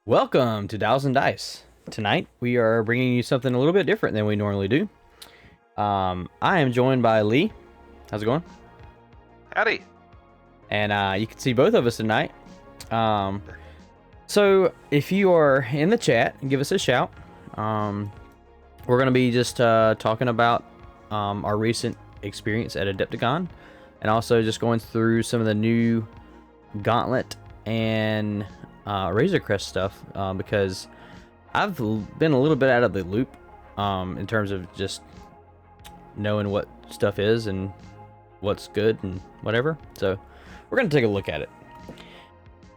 Welcome to Dials and Dice. Tonight we are bringing you something a little bit different than we normally do. I am joined by Lee. How's it going? Howdy. And you can see both of us tonight. So if you are in the chat, give us a shout. We're going to be just talking about our recent experience at Adepticon, and also just going through some of the new Gauntlet and Razor Crest stuff, because I've been a little bit out of the loop in terms of just knowing what stuff is and what's good and whatever. So we're going to take a look at it.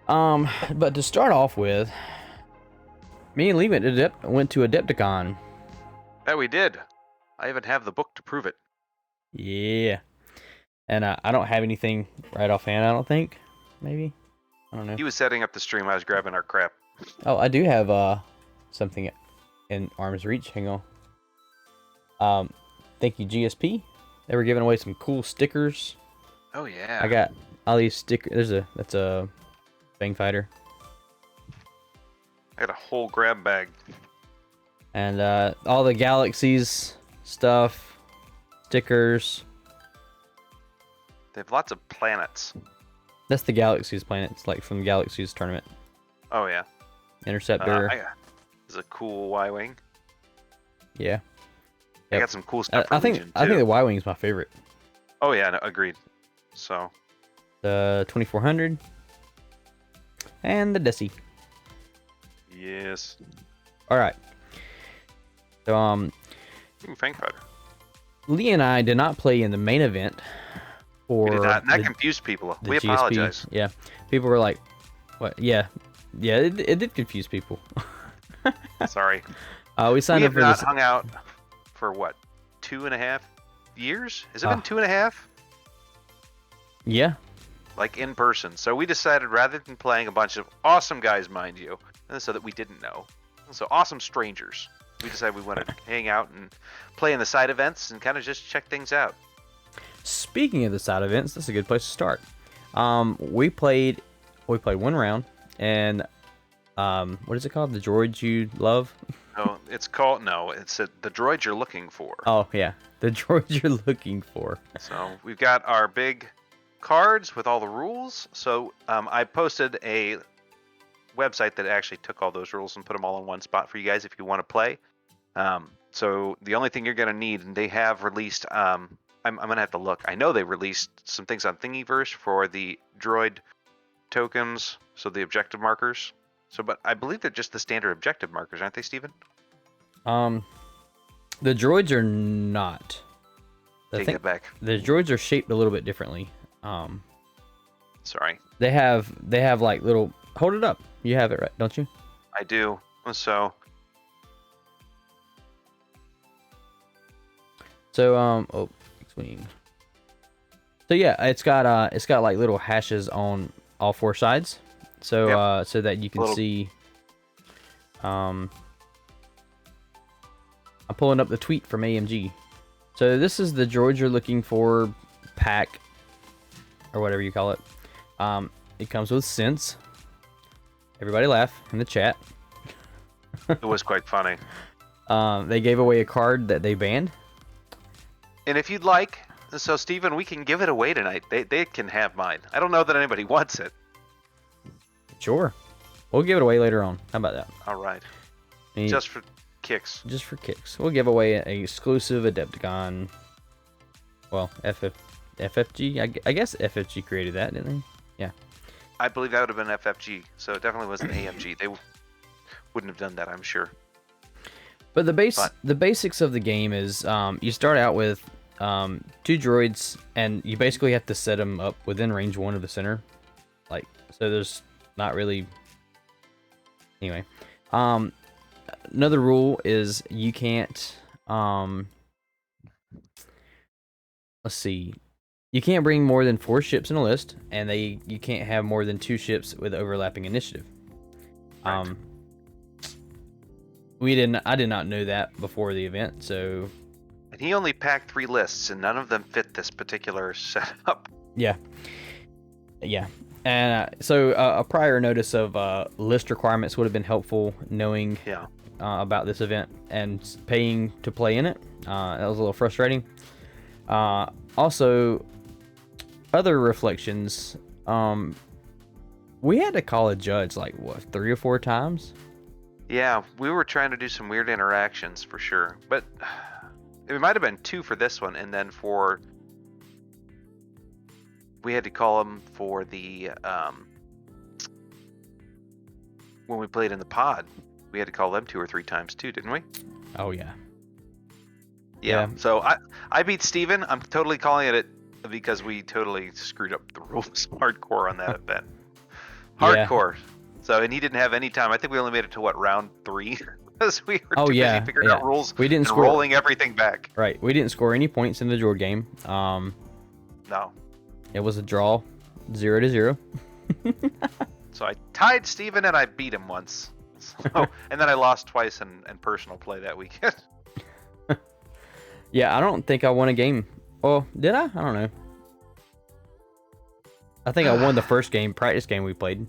But to start off with, me and Lee went to Adepticon. Yeah, we did. I even have the book to prove it. Yeah. And I don't have anything right offhand, I don't think. Maybe? I don't know. He was setting up the stream. I was grabbing our crap. Oh, I do have something in arm's reach. Hang on. Thank you, GSP. They were giving away some cool stickers. Oh yeah. I got all these stickers. That's a Fang Fighter. I got a whole grab bag. And all the Galaxies stuff, stickers. They have lots of planets. That's the Galaxies planets, like from the Galaxies tournament. Oh yeah. Interceptor. This is a cool Y-wing. Yeah. I got some cool stuff. For I think Legion, the too. Y-wing is my favorite. Oh yeah, no, agreed. So. The 2400 and the Desi. Yes. All right. So Fang Fighter. Lee and I did not play in the main event. We did not. And that confused people. We GSP. apologize. Yeah. People were like, "What? Yeah, yeah." It did confuse people. Sorry. We signed we up have for not this. hung out for what? 2.5 years? Has it been 2.5? Yeah. Like in person. So we decided rather than playing a bunch of awesome guys, mind you, and so that we didn't know, so awesome strangers, we decided we wanted to hang out and play in the side events and kind of just check things out. Speaking of the side events, that's a good place to start. We played one round, and what is it called? The droids you love? No, it's called the droids you're looking for. Oh yeah, the droids you're looking for. So we've got our big cards with all the rules. So I posted a website that actually took all those rules and put them all in one spot for you guys if you want to play. So the only thing you're going to need, and they have released, I'm going to have to look. I know they released some things on Thingiverse for the droid tokens, so the objective markers. So, but I believe they're just the standard objective markers, aren't they, Steven? The droids are not. Take it back. The droids are shaped a little bit differently. Sorry. They have like little. Hold it up. You have it right, don't you? I do. So. Oh, X-wing. So yeah, it's got like little hashes on all four sides, so Yep. So that you can see. I'm pulling up the tweet from AMG. So this is the droids you're looking for pack, or whatever you call it. It comes with Sense. Everybody laugh in the chat. It was quite funny. They gave away a card that they banned. And if you'd like, so Steven, we can give it away tonight. They can have mine. I don't know that anybody wants it. Sure. We'll give it away later on. How about that? All right. And Just for kicks. just for kicks. We'll give away an exclusive Adepticon. Well, FFG. I guess FFG created that, didn't they? Yeah. I believe that would have been FFG, so it definitely wasn't AMG. They wouldn't have done that, I'm sure. But the basics of the game is you start out with two droids, and you basically have to set them up within range 1 of the center. Like, so there's not really. Anyway, another rule is you can't. Let's see. You can't bring more than 4 ships in a list, and you can't have more than 2 ships with overlapping initiative. Right. I did not know that before the event, so. And he only packed 3 lists, and none of them fit this particular setup. Yeah. Yeah. So a prior notice of list requirements would have been helpful, knowing Yeah. about this event and paying to play in it. That was a little frustrating. Also, other reflections. We had to call a judge like what 3 or 4 times. Yeah, we were trying to do some weird interactions for sure, but it might have been 2 for this one, and then we had to call them for the when we played in the pod. We had to call them 2 or 3 times too, didn't we? Oh yeah. Yeah. Yeah. So I beat Steven. I'm totally calling it because we totally screwed up the rules hardcore on that event. Yeah. Hardcore. So, and he didn't have any time. I think we only made it to round 3 because we were too yeah, busy figuring yeah. out rules We didn't and score- rolling everything back. Right. We didn't score any points in the draw game. No. It was a draw, 0-0. So I tied Steven and I beat him once. So, and then I lost twice in personal play that weekend. Yeah, I don't think I won a game. Oh, did I? I don't know. I think I won the first practice game we played.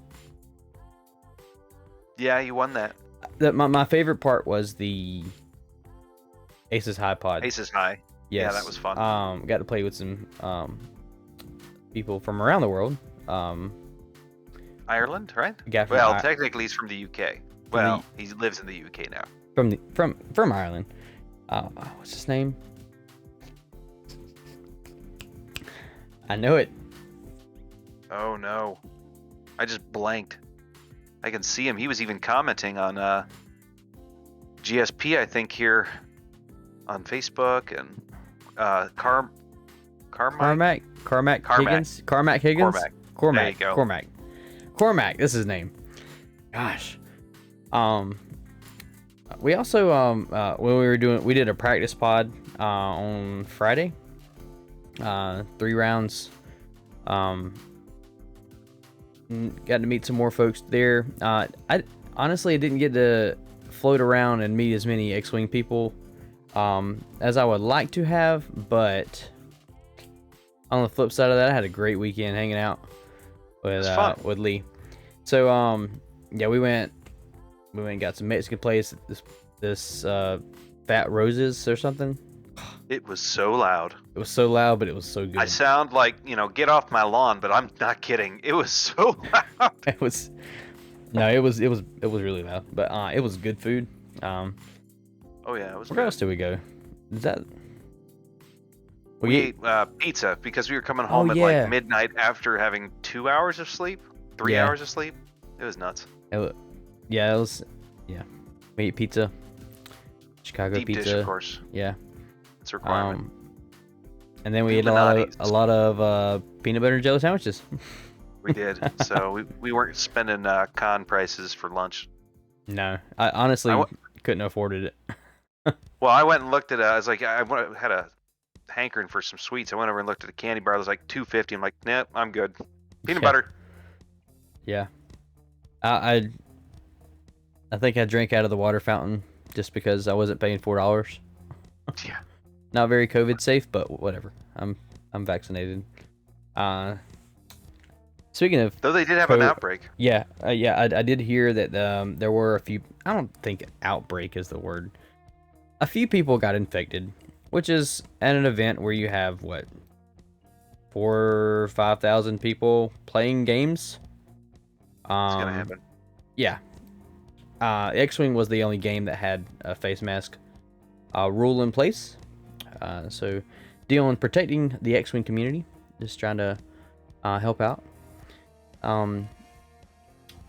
Yeah, you won that. My favorite part was the Aces High pod. Aces High. Yes. Yeah, that was fun. Got to play with some people from around the world. Ireland, right? Yeah, Well, technically he's from the UK. Well, he lives in the UK now. From Ireland. What's his name? I know it. Oh no, I just blanked. I can see him. He was even commenting on GSP, I think, here on Facebook, and Carmack Higgins. Cormac Higgins. There you go. Cormac. This is his name. Gosh. We also when we did a practice pod on Friday. 3 rounds. Got to meet some more folks there. I honestly didn't get to float around and meet as many X-Wing people as I would like to have, but on the flip side of that, I had a great weekend hanging out with Lee. So yeah, we went and got some Mexican place. This Fat Roses or something. It was so loud. It was so loud, but it was so good. I sound like, get off my lawn, but I'm not kidding. It was so loud. It was really loud, but it was good food. Oh yeah, it was. Where else did we go? Is that we ate pizza because we were coming home at like midnight after having 2 hours of sleep, 3 hours of sleep. It was nuts. We ate pizza. Chicago Deep pizza, dish, of course. Yeah, it's a requirement. And then we ate a lot of peanut butter and jelly sandwiches. We did. So we weren't spending con prices for lunch. No, I honestly couldn't afford it. Well, I went and looked at I was like, I had a hankering for some sweets. I went over and looked at a candy bar. It was like $2.50. I'm like, nah, I'm good. Peanut butter. Yeah. I think I drank out of the water fountain just because I wasn't paying $4. Yeah. Not very COVID safe, but whatever. I'm vaccinated. Speaking of, though they did have an outbreak. Yeah, I did hear that there were a few. I don't think outbreak is the word. A few people got infected, which is at an event where you have what 4,000 or 5,000 people playing games. It's gonna happen. Yeah. X-Wing was the only game that had a face mask rule in place. So dealing protecting the X-Wing community, just trying to help out.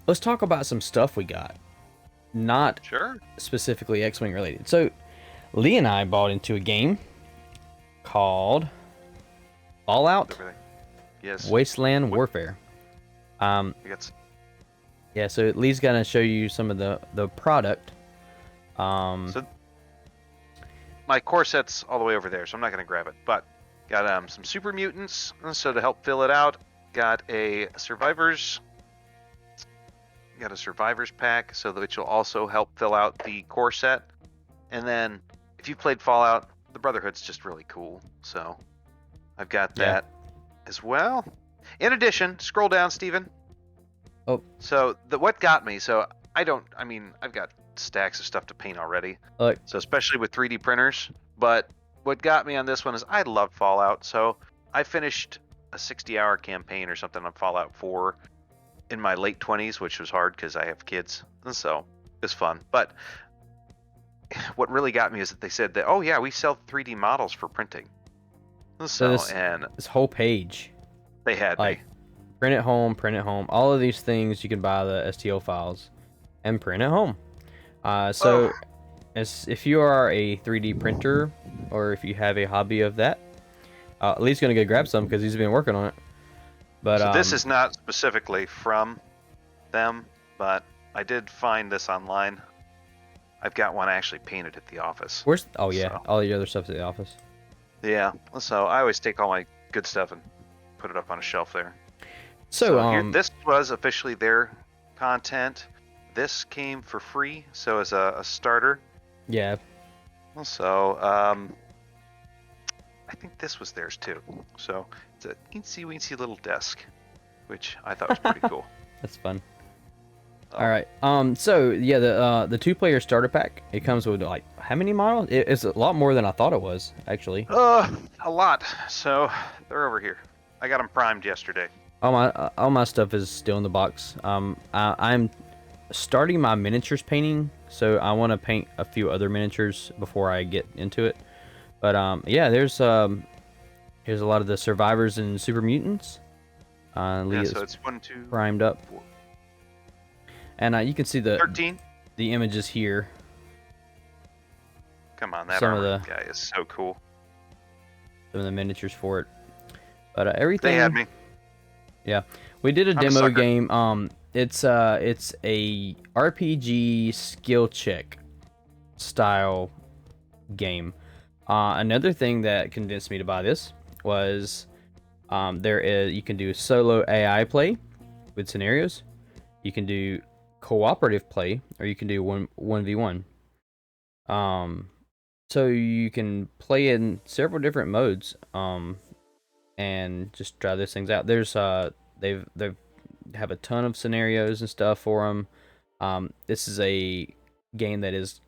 Let's talk about some stuff we got. Not specifically X-Wing related. So Lee and I bought into a game called Fallout Wasteland Warfare. Yeah, so Lee's gonna show you some of the product. So my core set's all the way over there, so I'm not gonna grab it. But got some super mutants, so to help fill it out, got a survivors pack, so which will also help fill out the core set. And then if you've played Fallout, the Brotherhood's just really cool, so I've got that as well. In addition, scroll down, Steven. Oh. So what got me? So I mean, I've got stacks of stuff to paint already. Look. So especially with 3D printers. But what got me on this one is I love Fallout. So I finished a 60-hour campaign or something on Fallout 4 in my late 20s, which was hard because I have kids. And so it was fun. But what really got me is that they said that, oh yeah, we sell 3D models for printing. And so this whole page, they had like, me. print at home, all of these things you can buy the STL files and print at home. As if you are a 3D printer or if you have a hobby of that, Lee's gonna go grab some because he's been working on it. But so this is not specifically from them, but I did find this online. I've got one actually painted at the office. Oh yeah, so. All the other stuff's at the office. Yeah, so I always take all my good stuff and put it up on a shelf there. So here, this was officially their content. This came for free, so as a starter. Yeah. So I think this was theirs too. So it's a teensy weensy little desk, which I thought was pretty cool. That's fun. All right. So yeah, the 2-player starter pack. It comes with like how many models? It's a lot more than I thought it was actually. A lot. So they're over here. I got them primed yesterday. All my stuff is still in the box. I'm starting my miniatures painting, so I want to paint a few other miniatures before I get into it. But yeah, here's a lot of the survivors and super mutants. Yeah, so it's 1, 2, primed up, 4. And you can see the 13. The images here. Come on, that armor guy is so cool. Some of the miniatures for it, but everything. They had me. Yeah, we did a demo game. It's a RPG skill check style game. Another thing that convinced me to buy this was you can do solo AI play with scenarios. You can do cooperative play, or you can do 1v1. So you can play in several different modes. And just try these things out. There's they have a ton of scenarios and stuff for them. This is a game that is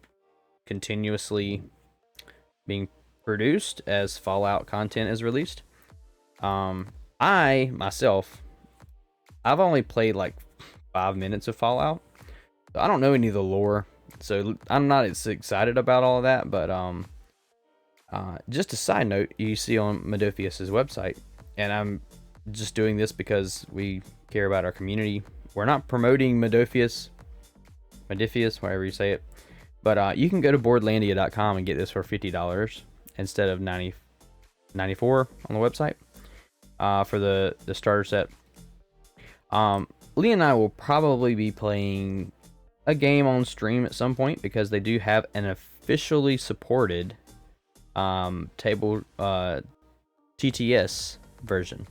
continuously being produced as Fallout content is released. I myself, I've only played like 5 minutes of Fallout, so I don't know any of the lore, so I'm not as excited about all of that. But just a side note, you see on Modophius's website, and I'm just doing this because we care about our community. We're not promoting Modophius, whatever you say it, but you can go to boardlandia.com and get this for $50 instead of $94 on the website for the starter set. Lee and I will probably be playing a game on stream at some point because they do have an officially supported table TTS version.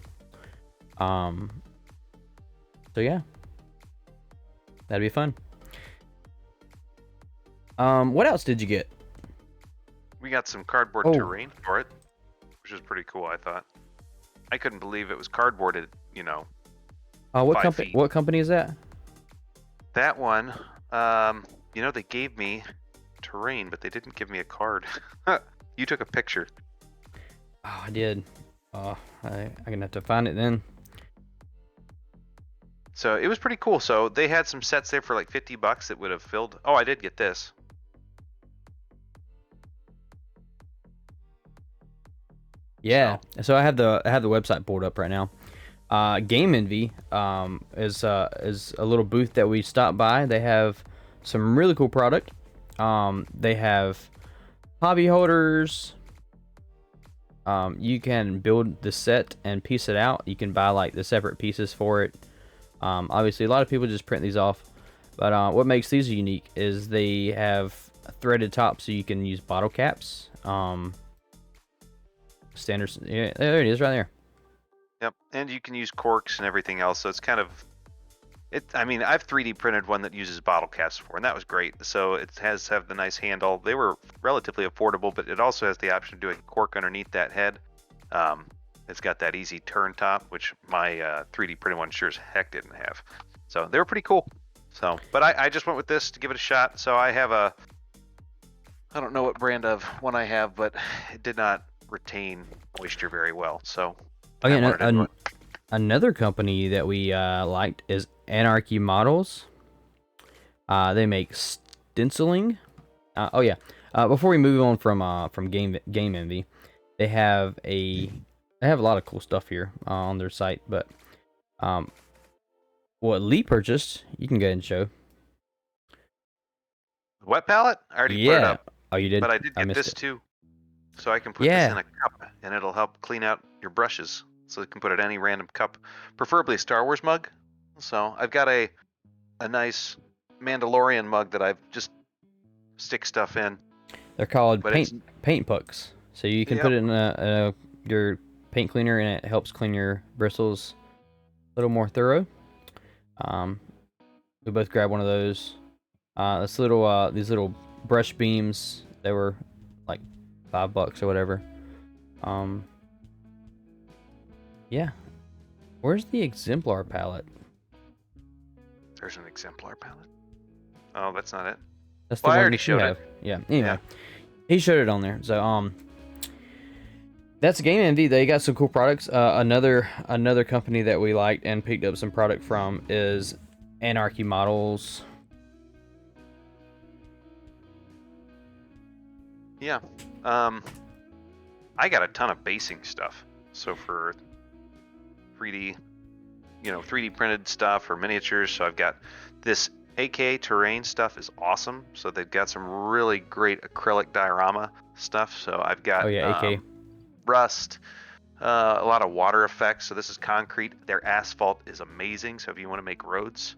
So yeah, that'd be fun. What else did you get? We got some cardboard terrain for it, which is pretty cool. I thought. I couldn't believe it was cardboarded. You know. What company? What company is that? That one. You know, they gave me terrain, but they didn't give me a card. You took a picture. Oh, I did. Oh, I'm gonna have to find it then. So it was pretty cool. So they had some sets there for like $50 that would have filled. Oh, I did get this. Yeah. So I have the website pulled up right now. Game Envy is a little booth that we stopped by. They have some really cool product. They have hobby holders. You can build the set and piece it out. You can buy like the separate pieces for it. Obviously, a lot of people just print these off, but what makes these unique is they have a threaded top, so you can use bottle caps. Standard, yeah, there it is, right there. Yep, and you can use corks and everything else. So it's kind of, I mean, I've 3D printed one that uses bottle caps before, and that was great. So it has have the nice handle. They were relatively affordable, but it also has the option of doing cork underneath that head. It's got that easy turn top, which my 3D printed one sure as heck didn't have. So they were pretty cool. So, but I just went with this to give it a shot. So I have I don't know what brand of one I have, but it did not retain moisture very well. So Oh I yeah, wanted to do it. another company that we liked is Anarchy Models. They make stenciling. Oh yeah. Before we move on from Game Envy, they have a lot of cool stuff here on their site. But what Lee purchased, you can go ahead and show. Wet palette? I already put it Yeah. up. Oh, you did? But I did get missed this it. too. So I can put this in a cup and it'll help clean out your brushes. So you can put it in any random cup, preferably a Star Wars mug. So I've got a nice Mandalorian mug that I've just stick stuff in. They're called But paint pucks. So you can put it in your paint cleaner, and it helps clean your bristles a little more thorough. We both grabbed one of those. These little brush beams. They were like $5 or whatever. Yeah. Where's the exemplar palette? there's an exemplar palette. Oh, that's not it. That's the Well, I one already that you showed have. it. Yeah. Anyway, he showed it on there. So that's Game Envy. They got some cool products. Another company that we liked and picked up some product from is Anarchy Models. Yeah. I got a ton of basing stuff. So for 3D, 3D printed stuff or miniatures. So I've got this AK terrain stuff is awesome. So they've got some really great acrylic diorama stuff. So I've got AK. rust, a lot of water effects. So this is concrete. Their asphalt is amazing. So if you want to make roads,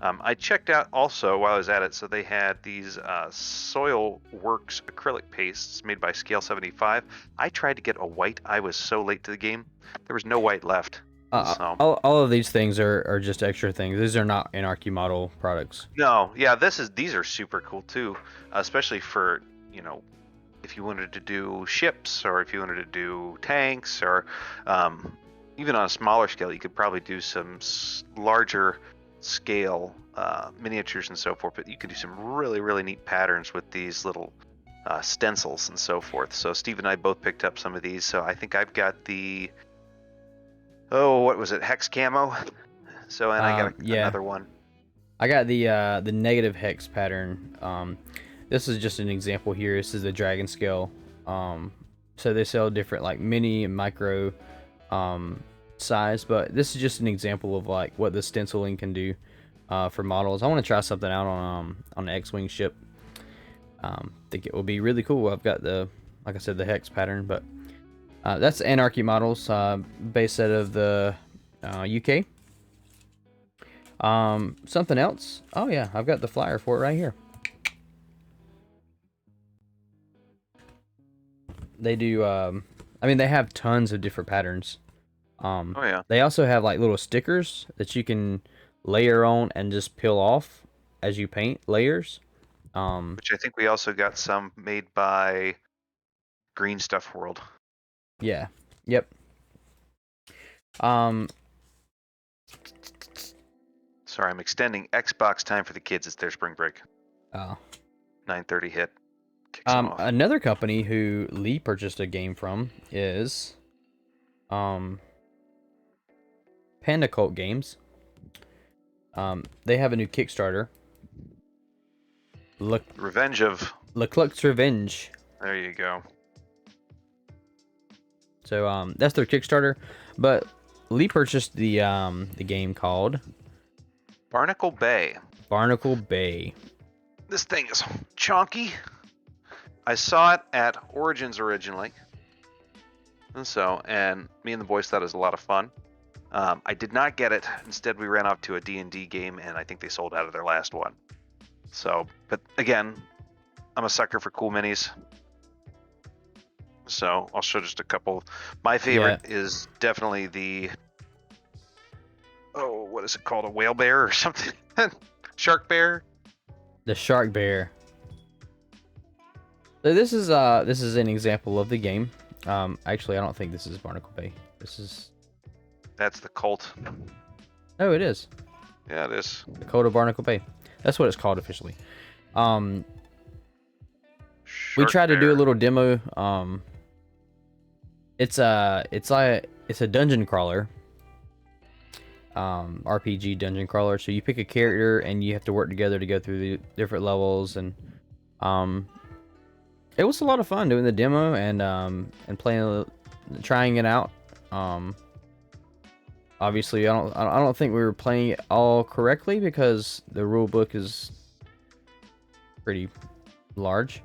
I checked out also while I was at it. So they had these Soil Works acrylic pastes made by Scale 75. I tried to get a white. I was so late to the game. There was no white left. So. All of these things are just extra things. These are not Anarchy Model products. No, yeah, these are super cool too, especially for if you wanted to do ships or if you wanted to do tanks or even on a smaller scale, you could probably do some larger scale miniatures and so forth. But you could do some really neat patterns with these little stencils and so forth. So Steve and I both picked up some of these. So I think I've got the what was it, Hex Camo? So and I got another one. I got the negative hex pattern. This is just an example here. This is the dragon scale. So they sell different like mini and micro size, but this is just an example of like what the stenciling can do for models. I want to try something out on an X-wing ship. Think it will be really cool. I've got like I said, the hex pattern, but that's Anarchy Models, based out of the UK. Something else. Oh yeah, I've got the flyer for it right here. They do. I mean, they have tons of different patterns. Oh yeah. They also have like little stickers that you can layer on and just peel off as you paint layers. Which I think we also got some made by Green Stuff World. Yeah. Yep. Sorry, I'm extending Xbox time for the kids. It's their spring break. Oh. 9:30 hit. Kicks them off. Another company who Lee purchased a game from is Panda Cult Games. They have a new Kickstarter. Revenge of Leclerc's Revenge. There you go. So that's their Kickstarter, but Lee purchased the game called Barnacle Bay. Barnacle Bay. This thing is chonky. I saw it at Origins originally, and me and the boys thought it was a lot of fun. I did not get it. Instead, we ran off to a D&D game, and I think they sold out of their last one. So, but again, I'm a sucker for cool minis. So I'll show just a couple. My favorite is definitely the what is it called? A whale bear or something? Shark bear? The shark bear. So this is an example of the game. Actually, I don't think this is Barnacle Bay. This is... That's the Colt. Oh, it is. Yeah, it is. The Code of Barnacle Bay. That's what it's called officially. We Short tried to do a bear. little demo. It's a dungeon crawler. RPG dungeon crawler. So you pick a character and you have to work together to go through the different levels, and it was a lot of fun doing the demo and playing, trying it out. Obviously, I don't think we were playing it all correctly because the rule book is pretty large.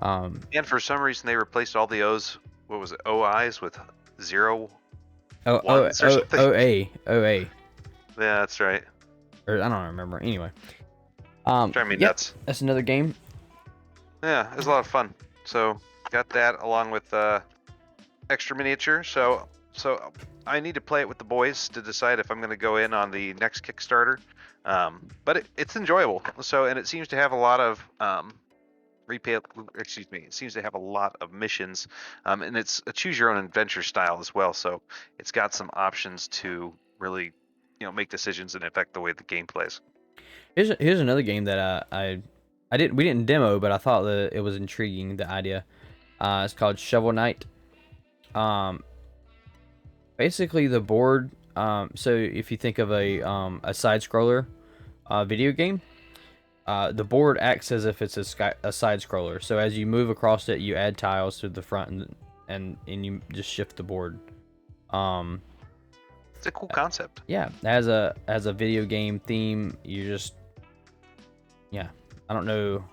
And for some reason, they replaced all the O's. What was it? OIs with 0 ones or something. OA. Yeah, that's right. Or I don't remember. Anyway. Driving me nuts. That's another game. Yeah, it was a lot of fun. So got that along with extra miniature. So I need to play it with the boys to decide if I'm going to go in on the next Kickstarter. But it's enjoyable. So, and it seems to have a lot of it seems to have a lot of missions, and it's a choose your own adventure style as well. So it's got some options to really, make decisions and affect the way the game plays. Here's another game that we didn't demo, but I thought that it was intriguing, the idea. It's called Shovel Knight. Basically the board. So if you think of a side scroller video game, the board acts as if it's a side scroller. So as you move across it, you add tiles to the front and you just shift the board. It's a cool concept. Yeah, as a video game theme, you just, yeah, I don't know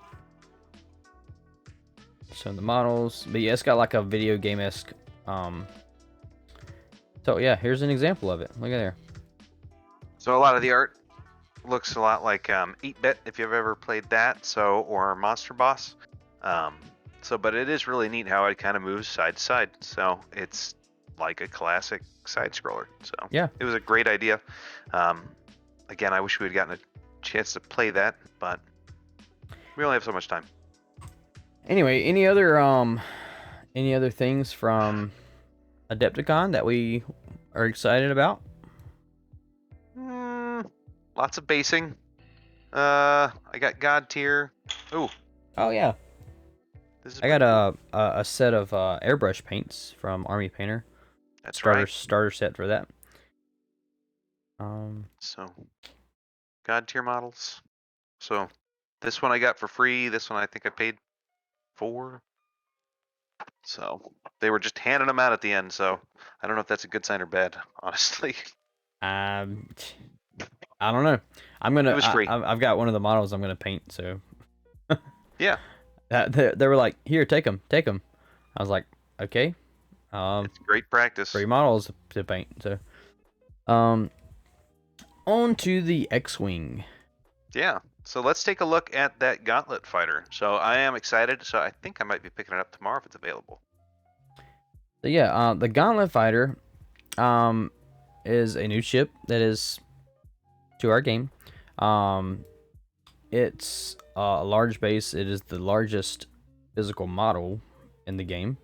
some of the models, but yeah, it's got like a video game-esque. So yeah, here's an example of it. Look at there. So a lot of the art looks a lot like 8-Bit, if you've ever played that, or Monster Boss. But it is really neat how it kind of moves side to side. So it's like a classic side scroller. So yeah, it was a great idea. Again, I wish we had gotten a chance to play that, but we only have so much time. Anyway, any other things from Adepticon that we are excited about? Lots of basing. I got God tier. Ooh. Oh yeah. I got a set of airbrush paints from Army Painter. That's starter set for that. So God tier models. So this one I got for free. This one I think I paid for. So they were just handing them out at the end. So I don't know if that's a good sign or bad, honestly. I don't know. It was free. I've got one of the models I'm gonna paint. So yeah. They were like, "Here, take them." I was like, "Okay." It's great practice. Free models to paint. So, on to the X-Wing. Yeah. So let's take a look at that Gauntlet Fighter. So I am excited. So I think I might be picking it up tomorrow if it's available. So yeah, the Gauntlet Fighter, is a new ship that is to our game. It's a large base. It is the largest physical model in the game.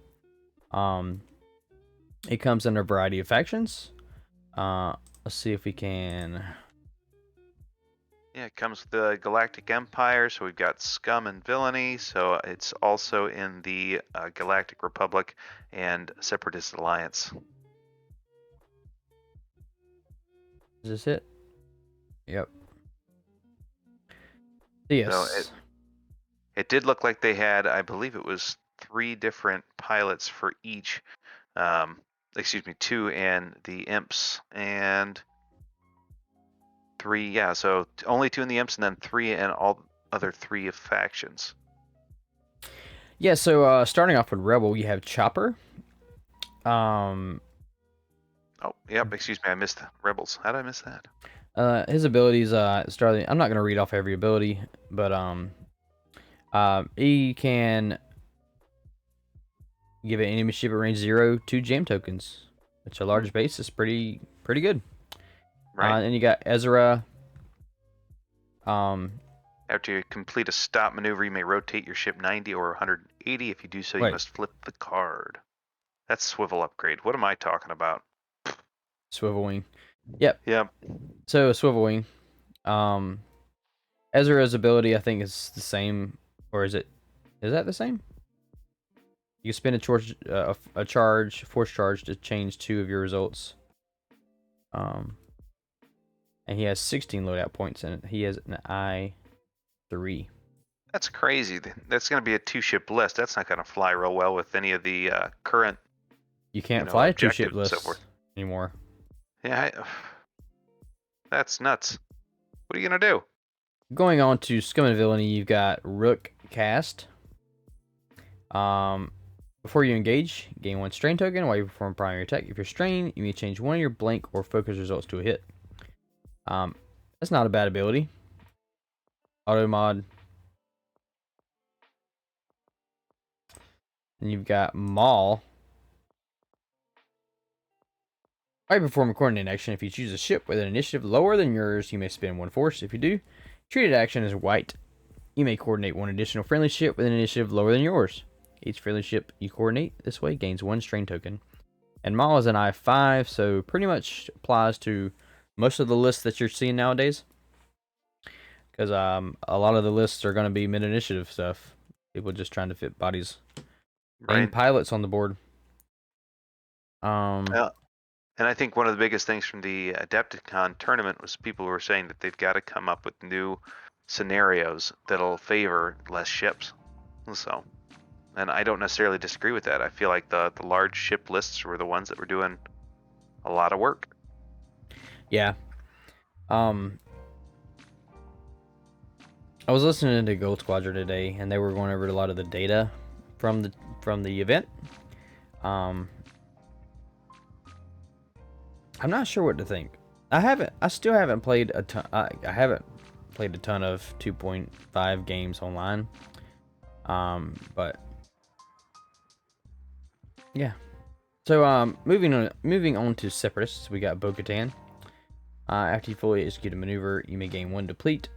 It comes in a variety of factions. Let's see if we can. Yeah, it comes with the Galactic Empire, so we've got Scum and Villainy, so it's also in the Galactic Republic and Separatist Alliance. Is this it? Yep. Yes. So it did look like they had, I believe it was 3 different pilots for each. 2 and the Imps, and 3, yeah, so only 2 in the Imps and then 3 in all other 3 factions. Yeah, so starting off with Rebel, you have Chopper. Oh, yep, excuse me, I missed Rebels. How did I miss that? His abilities, starting, I'm not going to read off every ability, but he can give an enemy ship at range 0 2 jam tokens. Which a large base is pretty good. Right. And you got Ezra. After you complete a stop maneuver, you may rotate your ship 90 or 180. If you do so, you must flip the card. That's swivel upgrade. What am I talking about? Swivel wing. Yep. Yep. So swivel wing. Ezra's ability, I think, is the same, or is it? Is that the same? You can spend a charge, force charge, to change 2 of your results. And he has 16 loadout points, and he has an I3. That's crazy. That's going to be a 2-ship list. That's not going to fly real well with any of the current. You can't fly a 2-ship objectives and so list forth. anymore. Yeah, that's nuts. What are you going to do? Going on to Scum and Villainy, you've got Rook Cast. Before you engage, gain 1 strain token while you perform primary attack. If you're strained, you may change 1 of your blank or focus results to a hit. That's not a bad ability. Auto mod. And you've got Maul. While you perform a coordinate action, if you choose a ship with an initiative lower than yours, you may spend 1 force. If you do, treated action is white. You may coordinate 1 additional friendly ship with an initiative lower than yours. Each friendly ship you coordinate this way gains 1 strain token. And Maul is an I5, so pretty much applies to most of the lists that you're seeing nowadays. Because a lot of the lists are going to be mid-initiative stuff. People just trying to fit bodies. Right. And pilots on the board. Yeah. And I think one of the biggest things from the Adepticon tournament was people were saying that they've got to come up with new scenarios that'll favor less ships. So, and I don't necessarily disagree with that. I feel like the large ship lists were the ones that were doing a lot of work. Yeah. I was listening to Gold Squadron today, and they were going over a lot of the data from the event. I'm not sure what to think. I still haven't played a ton. I haven't played a ton of 2.5 games online. But yeah. So moving on to Separatists, we got Bo-Katan. After you fully execute a maneuver, you may gain 1 deplete.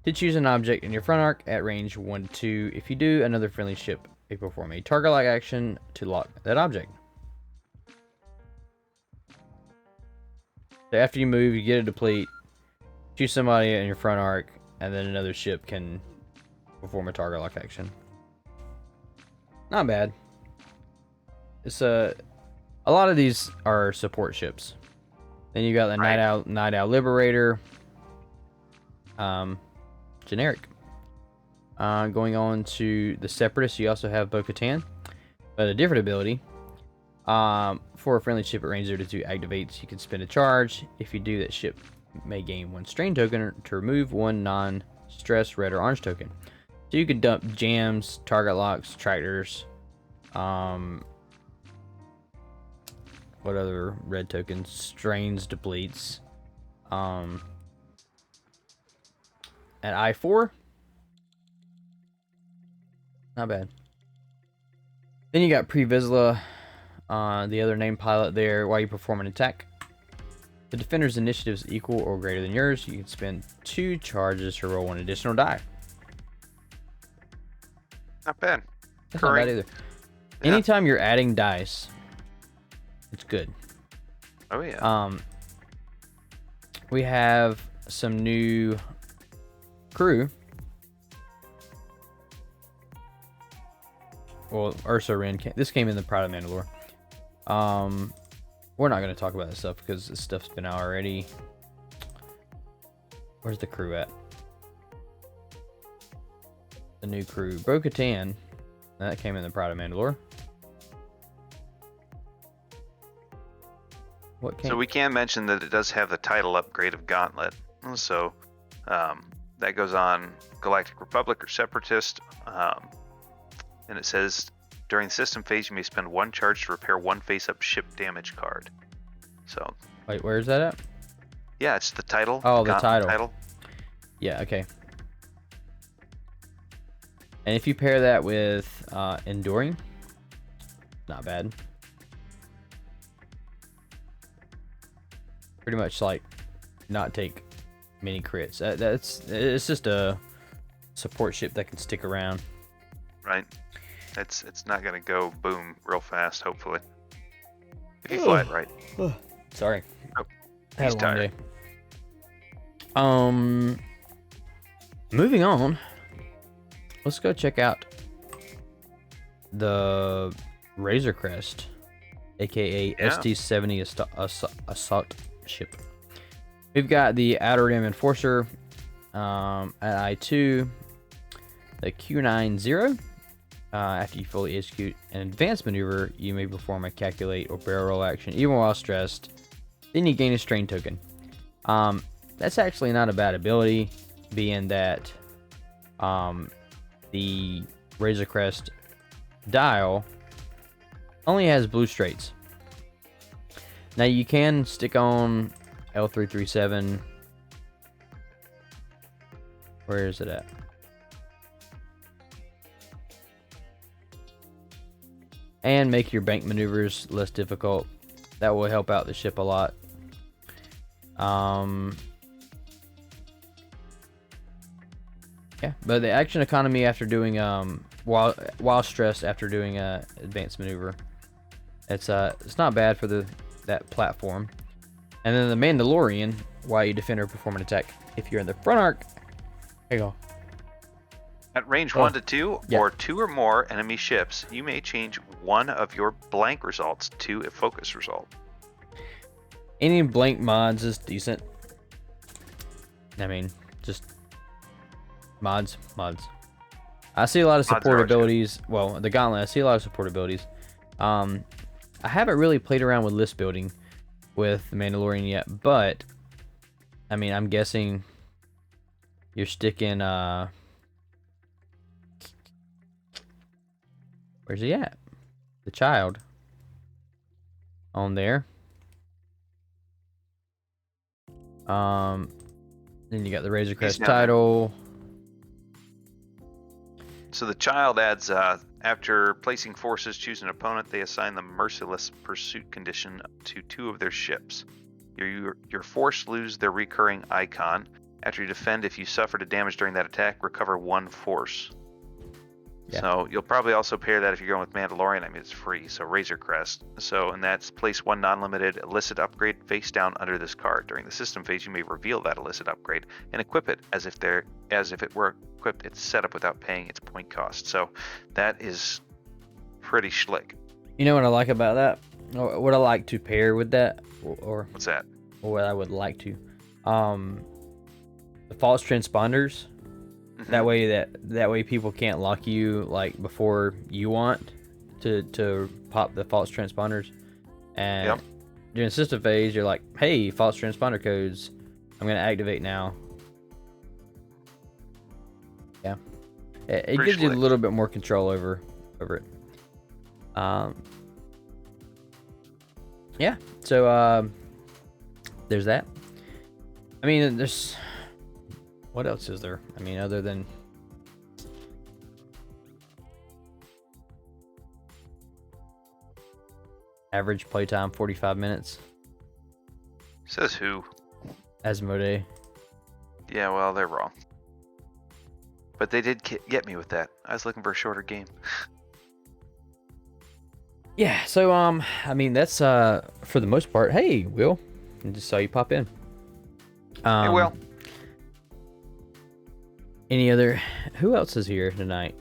To choose an object in your front arc at range 1 to 2. If you do, another friendly ship may perform a target lock action to lock that object. So after you move, you get a deplete, choose somebody in your front arc, and then another ship can perform a target lock action. Not bad. It's a lot of these are support ships. Then you got the Night Owl Liberator. Generic. Going on to the Separatists, you also have Bo-Katan, but a different ability. For a friendly ship at range 0 to 2 activates, you can spend a charge. If you do, that ship may gain 1 strain token to remove 1 non-stress red or orange token. So you can dump jams, target locks, tractors. What other red tokens? Strains, depletes. At I4. Not bad. Then you got Pre-Vizsla, the other named pilot there. While you perform an attack, the defender's initiative is equal or greater than yours. You can spend 2 charges to roll 1 additional die. Not bad. That's not bad either. Yeah. Anytime you're adding dice, it's good. Oh yeah. We have some new crew. Well, Ursa Wren this came in the Pride of Mandalore. We're not going to talk about this stuff because this stuff's been out already. Where's the crew at? The new crew. Bo-Katan. That came in the Pride of Mandalore. What came? So we can mention that it does have the title upgrade of Gauntlet. So that goes on Galactic Republic or Separatist. And it says, during the system phase, you may spend 1 charge to repair 1 face-up ship damage card. So. Wait, where's that at? Yeah, it's the title. Oh, the title. Yeah, okay. And if you pair that with Enduring, not bad. Pretty much like not take many crits. It's just a support ship that can stick around. Right. It's not gonna go boom real fast. Hopefully, if you fly it right. Sorry. Oh, Had he's a long tired. day. Moving on. Let's go check out the Razor Crest, aka Yeah. ST-70 assault ship. We've got the Outer Rim Enforcer at I2, the Q90. After you fully execute an advanced maneuver, you may perform a calculate or barrel roll action even while stressed. Then you gain a strain token. That's actually not a bad ability, being that the Razor Crest dial only has blue straights. Now you can stick on L337. Where is it at? And make your bank maneuvers less difficult. That will help out the ship a lot. Yeah, but the action economy after doing while stressed after doing a advanced maneuver, it's not bad for that platform. And then the Mandalorian, while you defend or perform an attack, if you're in the front arc, there you go. At range 1 to 2 yeah. or 2 or more enemy ships, you may change one of your blank results to a focus result. Any blank mods is decent. I mean, just mods. I see a lot of support abilities. Well, the Gauntlet, I see a lot of support abilities. I haven't really played around with list building with the Mandalorian yet, but I mean, I'm guessing you're sticking where's he at? The child on there. Then you got the Razor Crest title. So the child adds, after placing forces, choose an opponent. They assign the merciless pursuit condition to 2 of their ships. Your force lose their recurring icon. After you defend, if you suffered a damage during that attack, recover 1 force. Yeah. So you'll probably also pair that if you're going with Mandalorian. I mean, it's free, so Razor Crest. So, and that's place 1 non-limited illicit upgrade face down under this card. During the system phase, you may reveal that illicit upgrade and equip it as if it were equipped. It's set up without paying its point cost. So that is pretty schlick. You know what I like about that? Or what I like to pair with that? Or what's that? Or what I would like to. The false transponders. Mm-hmm. That way people can't lock you like before you want to pop the false transponders. And during system phase, you're like, hey, false transponder codes, I'm gonna activate now. Yeah, it gives you a little bit more control over it. Yeah. So there's that. I mean, there's. What else is there? I mean, other than average playtime 45 minutes. Says who? Asmodee. Yeah, well, they're wrong. But they did get me with that. I was looking for a shorter game. Yeah, so I mean, that's for the most part. Hey, Will, I just saw you pop in. Hey, Will. Any other? Who else is here tonight?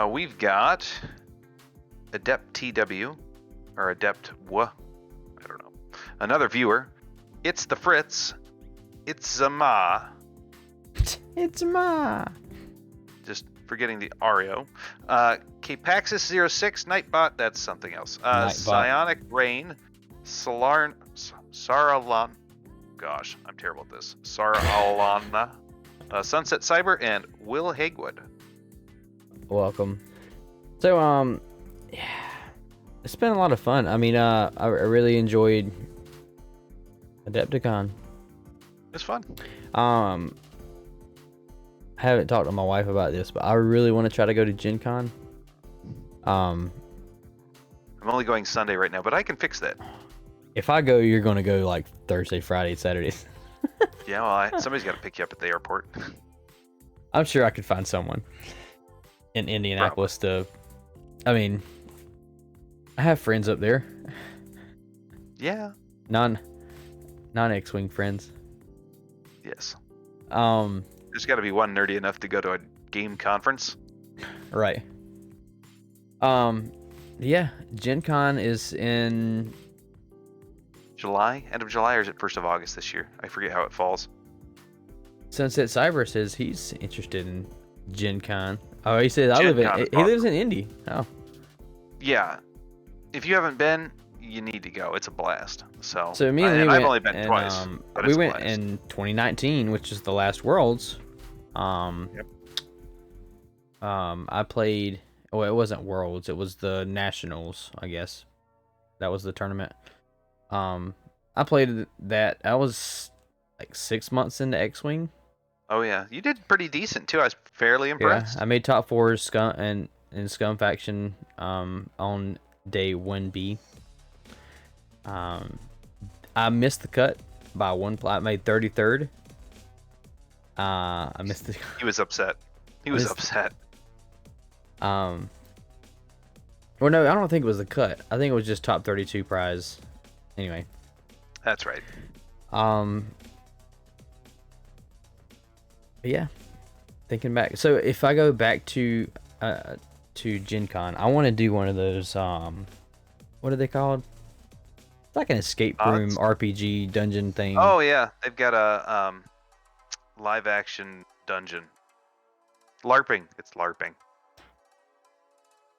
We've got Adept TW or Adept I don't know. Another viewer. It's the Fritz. It's Ma. It's Ma. Just forgetting the Ario. Kpaxis06 Nightbot. That's something else. Psionic Rain. Saralan. Gosh, I'm terrible at this. Saralana. Sunset Cyber, and Will Hagewood. Welcome. So, yeah, it's been a lot of fun. I mean, I really enjoyed Adepticon. It's fun. I haven't talked to my wife about this, but I really want to try to go to Gen Con. I'm only going Sunday right now, but I can fix that. If I go, you're going to go like Thursday, Friday, Saturdays. Yeah, well, somebody's got to pick you up at the airport. I'm sure I could find someone. in Indianapolis to. I mean, I have friends up there. Yeah. Non X-wing friends. Yes. Um. There's got to be one nerdy enough to go to a game conference. Right. Yeah. Gen Con is in July, end of July, or is it 1st of August this year? I forget how it falls. Sunset Cyber says he's interested in Gen Con. Oh, he says Gen Con is he lives in Indy. Oh. Yeah. If you haven't been, you need to go. It's a blast. So me and Lee I've went, only been and, twice. But we it's went a blast. in 2019, which is the last Worlds. Yep. I played. Well, it wasn't Worlds. It was the Nationals, I guess. That was the tournament. I played that. I was like 6 months into X-wing. Oh yeah, you did pretty decent too. I was fairly impressed. Yeah, I made top 4 Scum and in Scum faction on day 1B. I missed the cut by one plot. I made 33rd. I missed the. He was upset. He was upset. Well, no, I don't think it was the cut. I think it was just top 32 prize. Anyway. That's right. Yeah. Thinking back, so if I go back to Gen Con, I want to do one of those. What are they called? It's like an escape room RPG dungeon thing. Oh yeah, they've got a live action dungeon. LARPing. It's LARPing.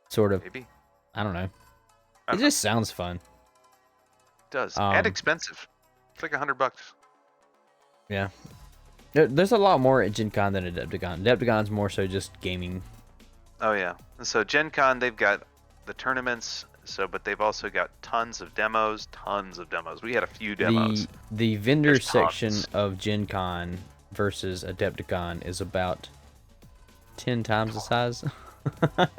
Sort of. Maybe. I don't know. It just sounds fun. It does. And expensive. It's like $100. Yeah. There's a lot more at Gen Con than Adepticon. Adepticon's more so just gaming. Oh yeah. And so Gen Con, they've got the tournaments. But they've also got tons of demos. We had a few demos. The vendor section of Gen Con versus Adepticon is about 10 times the size.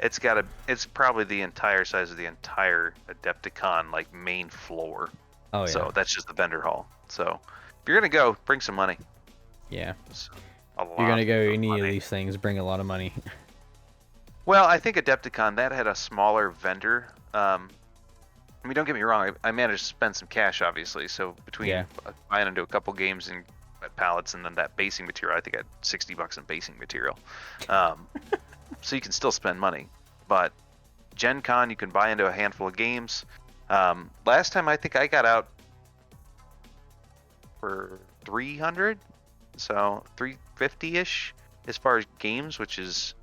It's probably the entire size of the entire Adepticon like main floor. Oh yeah. So that's just the vendor hall. So if you're gonna go, bring some money. Yeah. If you're gonna go any of these things, bring a lot of money. Well, I think Adepticon that had a smaller vendor. I mean, don't get me wrong. I managed to spend some cash, obviously. So between buying into a couple games and pallets and then that basing material, I think I had $60 in basing material. So you can still spend money. But Gen Con, you can buy into a handful of games. Last time I think I got out for 300, so 350-ish as far as games, which is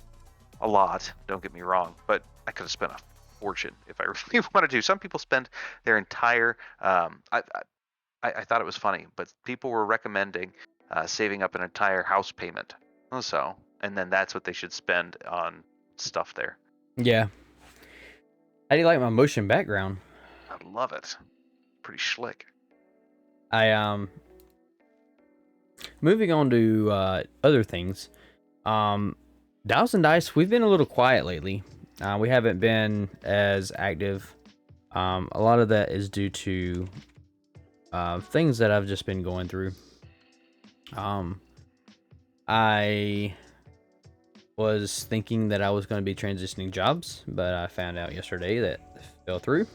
a lot. Don't get me wrong, but I could have spent a fortune if I really wanted to. Some people spend their entire. I thought it was funny, but people were recommending saving up an entire house payment. So, and then that's what they should spend on stuff there. Yeah. How do you like my motion background? I love it. Pretty slick. Moving on to other things. Dials and Dice, we've been a little quiet lately. We haven't been as active. A lot of that is due to things that I've just been going through. I was thinking that I was going to be transitioning jobs, but I found out yesterday that it fell through.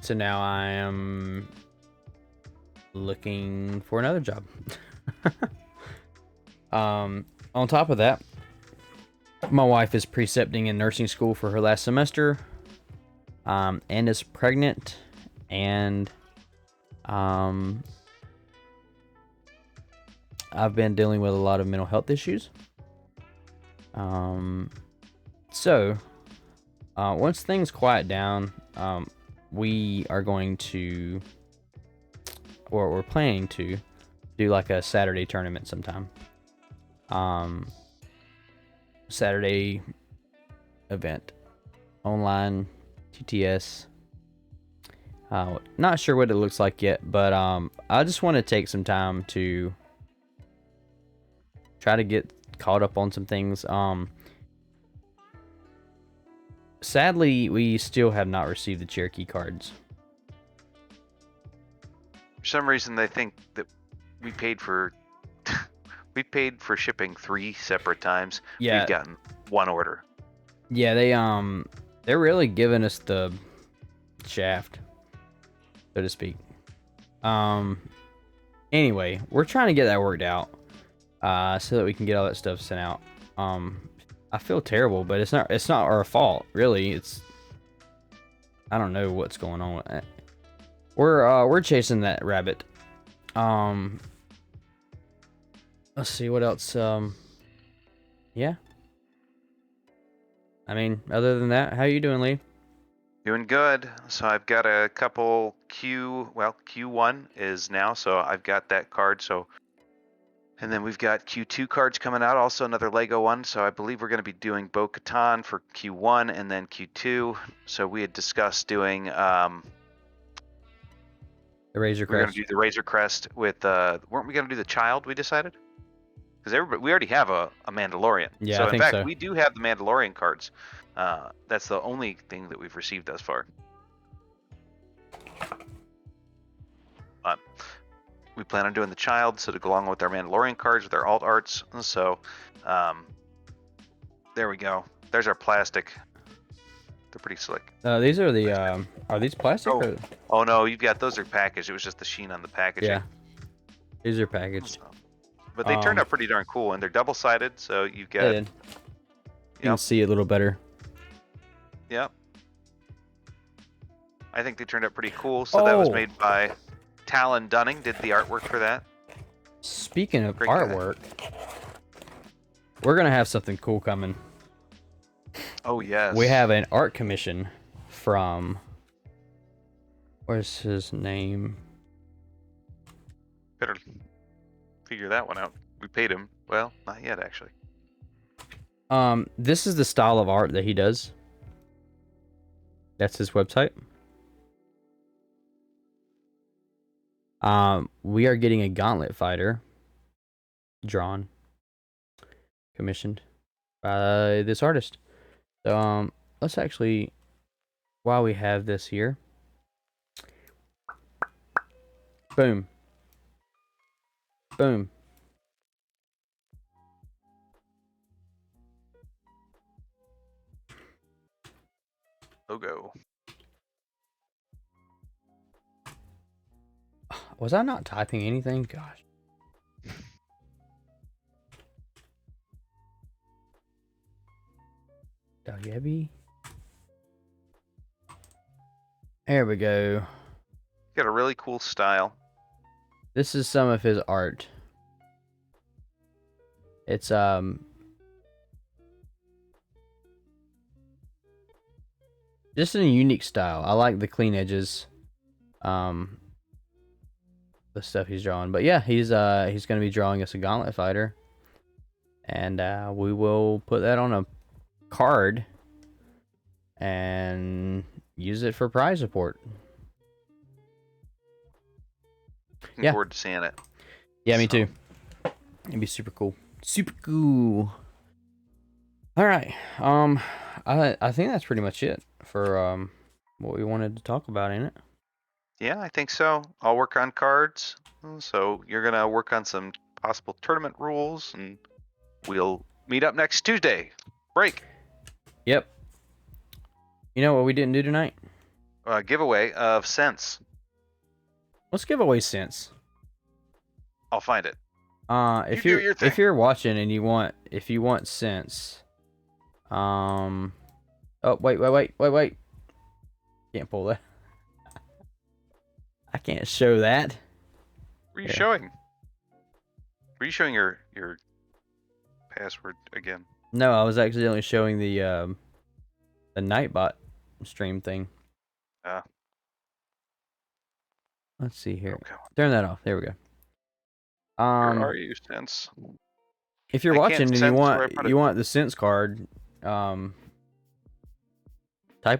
So now I am looking for another job. On top of that, my wife is precepting in nursing school for her last semester, and is pregnant, and I've been dealing with a lot of mental health issues. So once things quiet down, we are going to, or we're planning to do like a Saturday tournament sometime. Saturday event, online, TTS. Not sure what it looks like yet, but I just want to take some time to try to get caught up on some things. Sadly, we still have not received the Cherokee cards. For some reason, they think that we paid for We paid for shipping 3 separate times. Yeah. We've gotten 1 order. Yeah, they're really giving us the shaft, so to speak. Anyway, we're trying to get that worked out, so that we can get all that stuff sent out. I feel terrible, but it's not our fault, really. I don't know what's going on with that. We're chasing that rabbit. Let's see what else. Yeah. I mean, other than that, how you doing, Lee? Doing good. So I've got a couple Q1 is now, so I've got that card. So, and then we've got Q2 cards coming out, also another Lego one. So I believe we're going to be doing Bo-Katan for Q1 and then Q2. So we had discussed doing The Razor we're going Crest. to do the Razor Crest with weren't we going to do the Child? We decided because we already have a Mandalorian. Yeah, so I in think fact, so. we do have the Mandalorian cards. That's the only thing that we've received thus far. We plan on doing the Child, so to go along with our Mandalorian cards with our alt arts. So, there we go. There's our plastic. They're pretty slick. These are the are these plastic? Oh, Or... oh no, you've got those are packaged. It was just the sheen on the packaging. Yeah, these are packaged. So, but they turned out pretty darn cool, and they're double-sided, so you've got. They did. You can see it a little better. Yep. I think they turned out pretty cool. So that was made by Talon Dunning. Did the artwork for that. Speaking of Great artwork, we're gonna have something cool coming. Oh yes. We have an art commission from. Where's his name? Better figure that one out. We paid him. Well, not yet actually. This is the style of art that he does. That's his website. We are getting a Gauntlet Fighter drawn, commissioned by this artist. So, let's actually, while we have this here, boom, boom. Logo. Was I not typing anything? Gosh. Dagebi. There we go. Got a really cool style. This is some of his art. It's just in a unique style. I like the clean edges. The stuff he's drawing. But yeah, he's gonna be drawing us a Gauntlet Fighter. And we will put that on a card and use it for prize support. Looking forward to seeing it. Yeah, me too. It'd be super cool. Super cool. All right. I think that's pretty much it for what we wanted to talk about, ain't it? Yeah, I think so. I'll work on cards. So you're gonna work on some possible tournament rules, and we'll meet up next Tuesday. Break. Yep. You know what we didn't do tonight? Giveaway of Sense. Let's give away Sense. I'll find it. If you're watching and you want Sense, oh wait. Can't pull that. I can't show that. What are you showing? Were you showing your password again? No, I was actually only showing the Nightbot stream thing. Let's see here. Okay. Turn that off. There we go. Where are you, Sense? If you're watching and you want the Sense card, type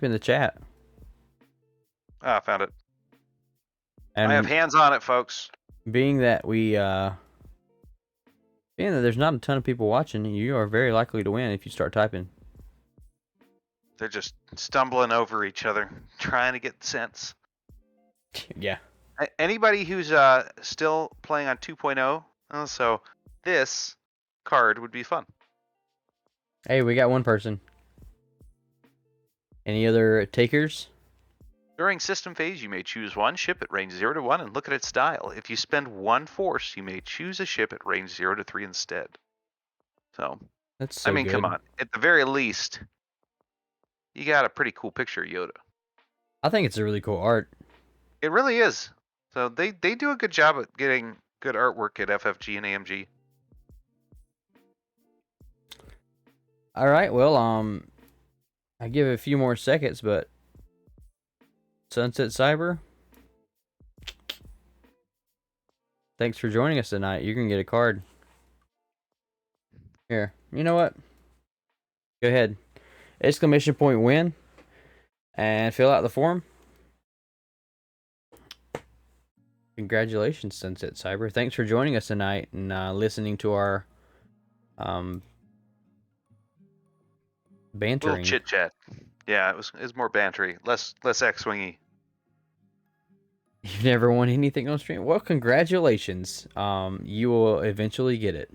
in the chat. I found it. And I have hands on it, folks. Being that there's not a ton of people watching, you are very likely to win if you start typing. They're just stumbling over each other, trying to get Sense. Yeah. Anybody who's still playing on 2.0, so this card would be fun. Hey, we got one person. Any other takers? During system phase, you may choose one ship at range 0 to 1 and look at its style. If you spend one force, you may choose a ship at range 0 to 3 instead. So, That's so I mean, good. come on. At the very least, you got a pretty cool picture of Yoda. I think it's a really cool art. It really is. So they do a good job at getting good artwork at FFG and AMG. All right, well, I give it a few more seconds, but Sunset Cyber, thanks for joining us tonight. You can get a card. Here, you know what? Go ahead. Exclamation point win. And fill out the form. Congratulations, Sunset Cyber. Thanks for joining us tonight and listening to our bantering. Little chit chat. Yeah, it was more bantery, less X-wingy. You've never won anything on stream? Well, congratulations. You will eventually get it.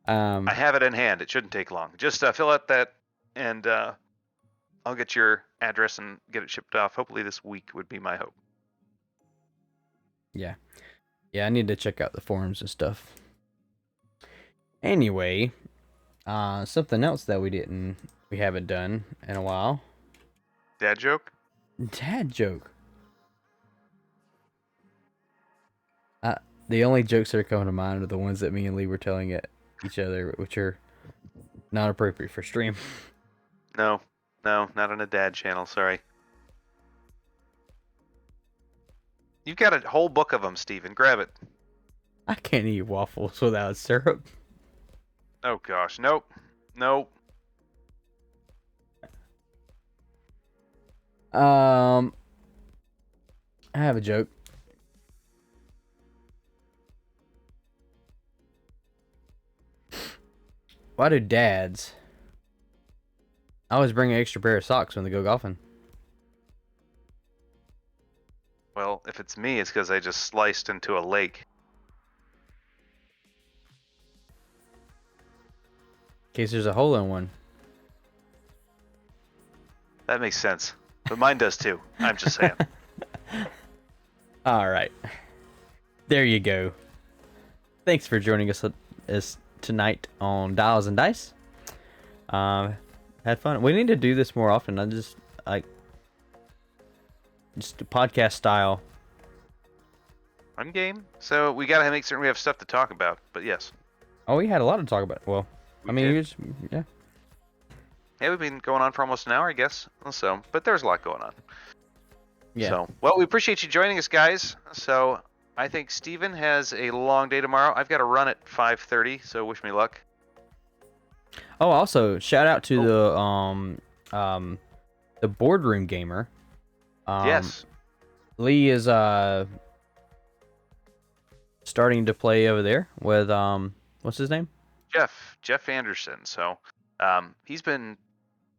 I have it in hand. It shouldn't take long. Just fill out that, and I'll get your address and get it shipped off. Hopefully this week would be my hope. Yeah. Yeah, I need to check out the forums and stuff. Anyway, something else that we haven't done in a while. Dad joke? Dad joke. The only jokes that are coming to mind are the ones that me and Lee were telling at each other, which are not appropriate for stream. No, not on a dad channel. Sorry. You've got a whole book of them, Steven. Grab it. I can't eat waffles without syrup. Oh gosh, nope. I have a joke. Why do dads always bring an extra pair of socks when they go golfing? Well, if it's me, it's because I just sliced into a lake. In case there's a hole in one. That makes sense. But mine does too. I'm just saying. All right. There you go. Thanks for joining us tonight on Dials and Dice. Had fun. We need to do this more often. Just podcast style. I'm game. So we gotta make certain we have stuff to talk about. But yes. Oh, we had a lot to talk about. Well, yeah. Yeah, we've been going on for almost an hour, I guess. So, but there's a lot going on. Yeah. So, well, we appreciate you joining us, guys. So, I think Steven has a long day tomorrow. I've got to run at 5:30, so wish me luck. Oh, also shout out to the boardroom gamer. Yes. Lee is starting to play over there with what's his name? Jeff Anderson. So, he's been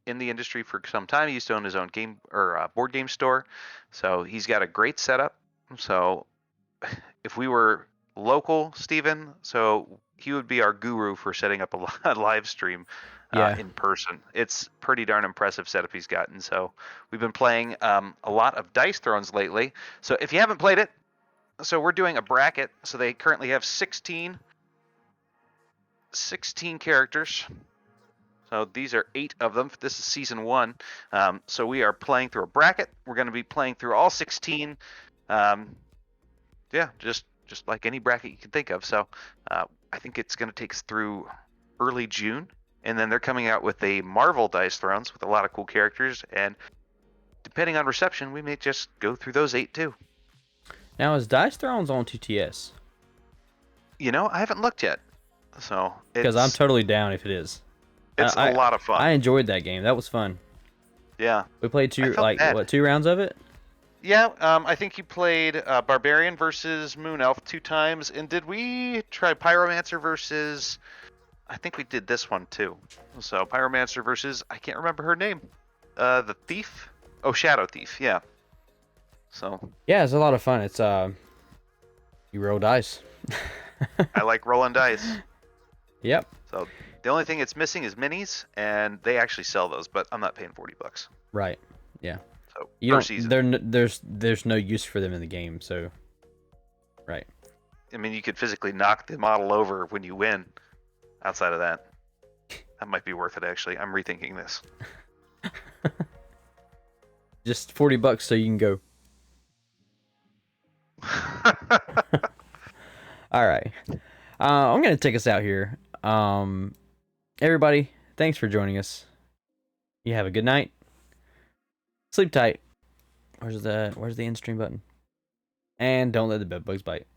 in the industry for some time. He used to own his own game or board game store. So, he's got a great setup. So, if we were local, Steven, so he would be our guru for setting up a live stream in person. It's pretty darn impressive setup he's gotten. So we've been playing a lot of Dice Thrones lately. So if you haven't played it, so we're doing a bracket. So they currently have 16 characters. So these are 8 of them. This is season 1. So we are playing through a bracket. We're going to be playing through all 16. Yeah, just like any bracket you can think of. So I think it's going to take us through early June. And then they're coming out with a Marvel Dice Thrones with a lot of cool characters. And depending on reception, we may just go through those 8 too. Now, is Dice Thrones on TTS? You know, I haven't looked yet. So because I'm totally down if it is. It's a lot of fun. I enjoyed that game. That was fun. Yeah. We played 2 rounds of it? Yeah, I think you played Barbarian versus Moon Elf 2 times, and did we try Pyromancer versus? I think we did this one too. So Pyromancer versus I can't remember her name, the Thief. Oh, Shadow Thief. Yeah. So. Yeah, it's a lot of fun. It's you roll dice. I like rolling dice. Yep. So the only thing it's missing is minis, and they actually sell those, but I'm not paying $40. Right. Yeah. So You per don't. season. There's no use for them in the game. So. Right. I mean, you could physically knock the model over when you win. Outside of that, that might be worth it. Actually, I'm rethinking this. Just $40 so you can go. All right. I'm gonna take us out here. Everybody, thanks for joining us. You have a good night. Sleep tight. Where's the end stream button? And don't let the bed bugs bite.